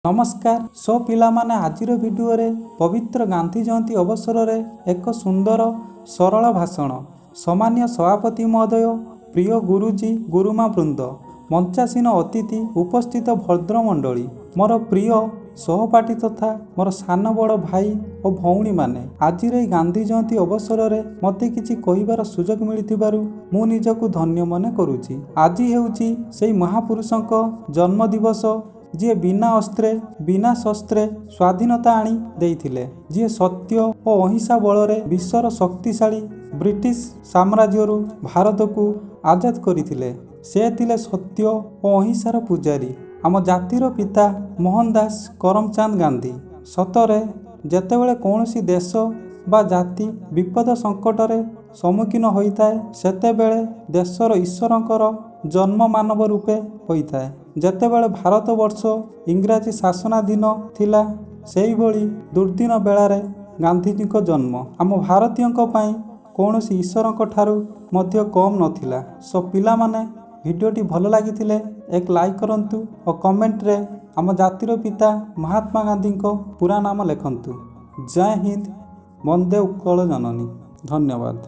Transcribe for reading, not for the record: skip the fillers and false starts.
नमस्कार सो पिला माने आजिर भिडियो रे पवित्र गांधी जयंती अवसर रे एक सुंदर सरल भाषण सम्मान्य सभापति महोदय प्रिय गुरुजी गुरुमा वृंद मंचासीन अतिथि उपस्थित भद्रमंडली मोर प्रिय सहपाठी तथा मोर सान बड़ भाई और भौणी माने आज गांधी जयंती अवसर रे मते किछि कहिबार सुजोग मिलिथिबारु मु निजकु धन्य मने करूछि। आज हेउछि सेई महापुरुषक जन्म दिवस जी बिना अस्त्रे बिना शस्त्रे स्वाधीनता आनी देइथिले, जी सत्य और अहिंसा बल विश्वर शक्तिशाली ब्रिटिश साम्राज्य भारत को आजाद करथिले। से थिले सत्य और अहिंसार पूजारी आम जातिर पिता मोहनदास करमचंद गांधी। सतरे जेतेबेले कौनसी देश बा जाति विपद संकटरे सम्मुखीन होइताए सेतेबेले देशर ईश्वरंकर जन्म मानव रूपे होइताए। जेतेबेले भारत वर्ष इंग्राजी शासनाधीन थिला सेही भली दुर्दिन बेलारे गांधीजी को जन्म आम भारतीयों पाई कौनसी ईश्वरंक ठारू मध्य कम नथिला। सो पिला माने भिडियोटी भल लागिथिले एक लाइक करंतु और कमेंट रे आम जातिर पिता महात्मा गांधी को पूरा नाम लिखंतु। जय हिंद, वंदे उत्कल जननी। धन्यवाद।